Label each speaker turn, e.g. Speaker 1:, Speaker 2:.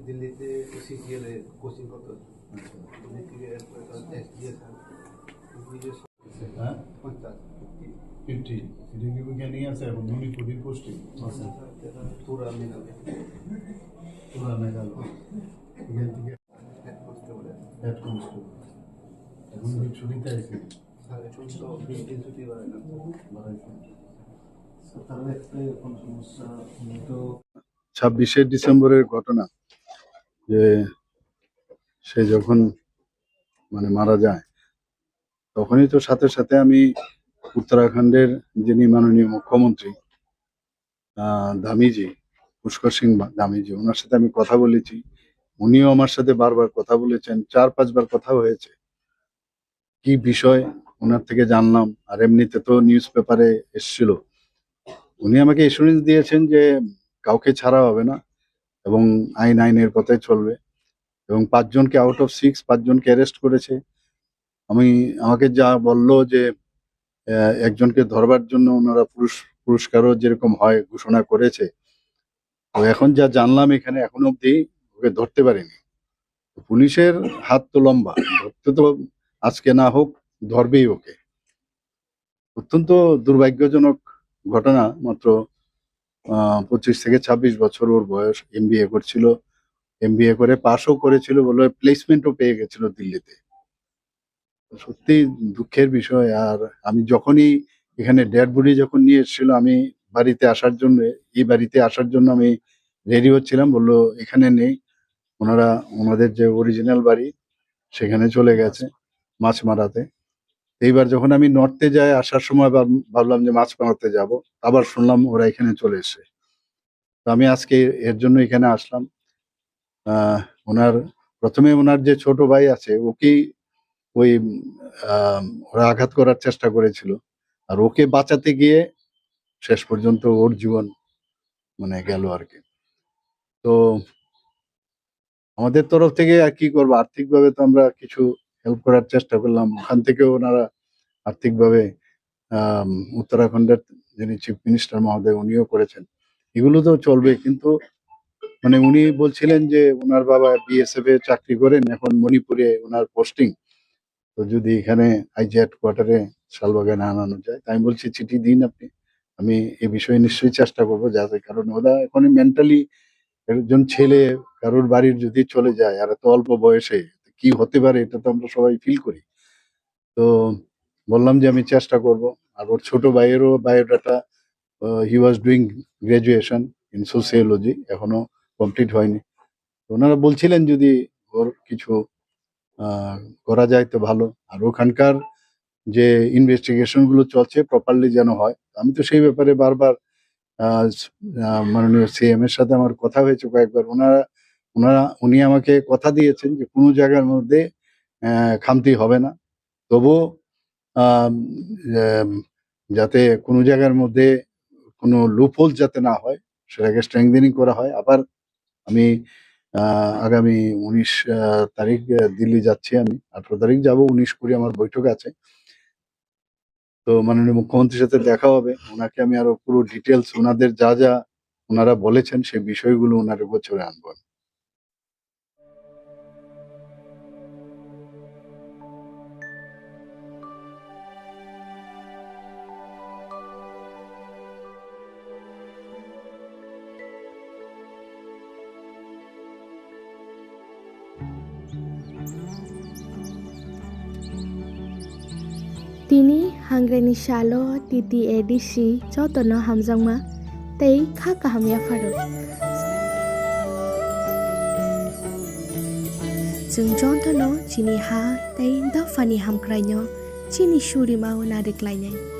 Speaker 1: দিল্লিতে সিজিএল এ কোচিং করতো দিল্লি থেকে পুরা মেঘালয়
Speaker 2: হেড কনস্টেবল এখন কি ছুটিতে আছে?
Speaker 1: এখন তো 20 দিন ছুটি বাড়ায় না
Speaker 2: তাহলে কোন সমস্যা? তো 26শে ডিসেম্বরের ঘটনা, যে সে যখন মারা যায়, তখনই তো সাথে সাথে আমি উত্তরাখণ্ডের যিনি মাননীয় মুখ্যমন্ত্রী ধামিজি, পুষ্কর সিং ধামিজি, ওনার সাথে আমি কথা বলেছি। উনিও আমার সাথে বারবার কথা বলেছেন, 4-5 বার কথা হয়েছে। কি বিষয় ওনার থেকে জানলাম, আর এমনিতে তো নিউজ পেপারে এসেছিল। উনি আমাকে এসুরেন্স দিয়েছেন যে কাউকে ছাড়া হবে না এবং আইনের পথে চলবে, এবং 5 জনকে আউট অফ 6 5 জনকে অ্যারেস্ট করেছে। আমাকে যা বললো যে একজনকে ধরবার জন্য ওনারা পুরস্কারও যেরকম হয় ঘোষণা করেছে। তো এখন যা জানলাম এখানে এখনো অব্দি ওকে ধরতে পারিনি। পুলিশের হাত তো লম্বা, ধরতে তো আজকে না হোক ধরবেই ওকে। অত্যন্ত দুর্ভাগ্যজনক ঘটনা। মাত্র 25 থেকে 26 বছর ওর বয়স, এমবিএ করছিল, এমবিএ করে পাশও করেছিল, বলে প্লেসমেন্টও পেয়ে গেছিল দিল্লিতে। সত্যি দুঃখের বিষয়। আর আমি যখনই এখানে ডেড বডি যখন নিয়ে এসেছিল, আমি বাড়িতে আসার জন্য, এই বাড়িতে আসার জন্য আমি রেডি হচ্ছিলাম, বললো এখানে নেই, ওনাদের যে অরিজিনাল বাড়ি সেখানে চলে গেছে মাছমারাতে। এইবার যখন আমি নর্থে যাই, আসার সময় ভাবলাম যে মাছমারাতে যাব, আবার শুনলাম ওরা এখানে চলে এসে। তো আমি আজকে এর জন্য এখানে আসলাম। প্রথমে ওনার যে ছোট ভাই আছে, ওকেই ওই ওরা আঘাত করার চেষ্টা করেছিল, আর ওকে বাঁচাতে গিয়ে শেষ পর্যন্ত ওর জীবন গেল আর কি। তো আমাদের তরফ থেকে আর কি করবো, আর্থিকভাবে তো আমরা কিছু হেল্প করার চেষ্টা করলাম। ওখান থেকেও ওনারা আর্থিকভাবে উত্তরাখণ্ডের যিনি চিফ মিনিস্টার মহোদয়, উনিও করেছেন। এগুলো তো চলবে, কিন্তু উনি বলছিলেন যে ওনার বাবা বিএসএফ এ চাকরি করেন, এখন মণিপুরে ওনার পোস্টিং। তো যদি এখানে আইজি হেডকোয়ার্টারে শালবাগানে আনানো যায়, তাই আমি বলছি চিঠি দিন আপনি, আমি এ বিষয়ে নিশ্চয়ই চেষ্টা করবো। যাতে, কারণ ওরা এখন মেন্টালি, একজন ছেলে কারোর বাড়ির যদি চলে যায় আর এত অল্প বয়সে, কি হতে পারে এটা তো আমরা সবাই ফিল করি। তো বললাম যে আমি চেষ্টা করব। আর ওর ছোট ভাইয়েরও biodata, he was doing graduation in sociology, এখনো কমপ্লিট হয়নি। ওনারা বলছিলেন যদি ওর কিছু করা যায় তো ভালো। আর ওখানকার যে ইনভেস্টিগেশন গুলো চলছে প্রপারলি যেন হয়। আমি তো সেই ব্যাপারে বারবার মাননীয় সিএম এর সাথে আমার কথা হয়েছে কয়েকবার। উনি আমাকে কথা দিয়েছেন যে কোনো জায়গার মধ্যে খামতি হবে না, তবুও যাতে কোনো জায়গার মধ্যে কোনো লুপহোল যাতে না হয়, সেটাকে স্ট্রেংথেনিং করা হয়। আবার আমি আগামী 19 তারিখ দিল্লি যাচ্ছি। আমি 18 তারিখ যাবো, 19-20 আমার বৈঠক আছে। তো মাননীয় মুখ্যমন্ত্রীর সাথে দেখা হবে। ওনাকে আমি আরো পুরো ডিটেলস, ওনাদের যা যা ওনারা বলেছেন সেই বিষয়গুলো ওনার গোচরে আনবো।
Speaker 3: Tini hangreni shalo titi edisi jotono hamjangma tei kha kahamya faro. Jung jotono chini ha tei dafani hamkrainyo chini shuri mau nadeklainai.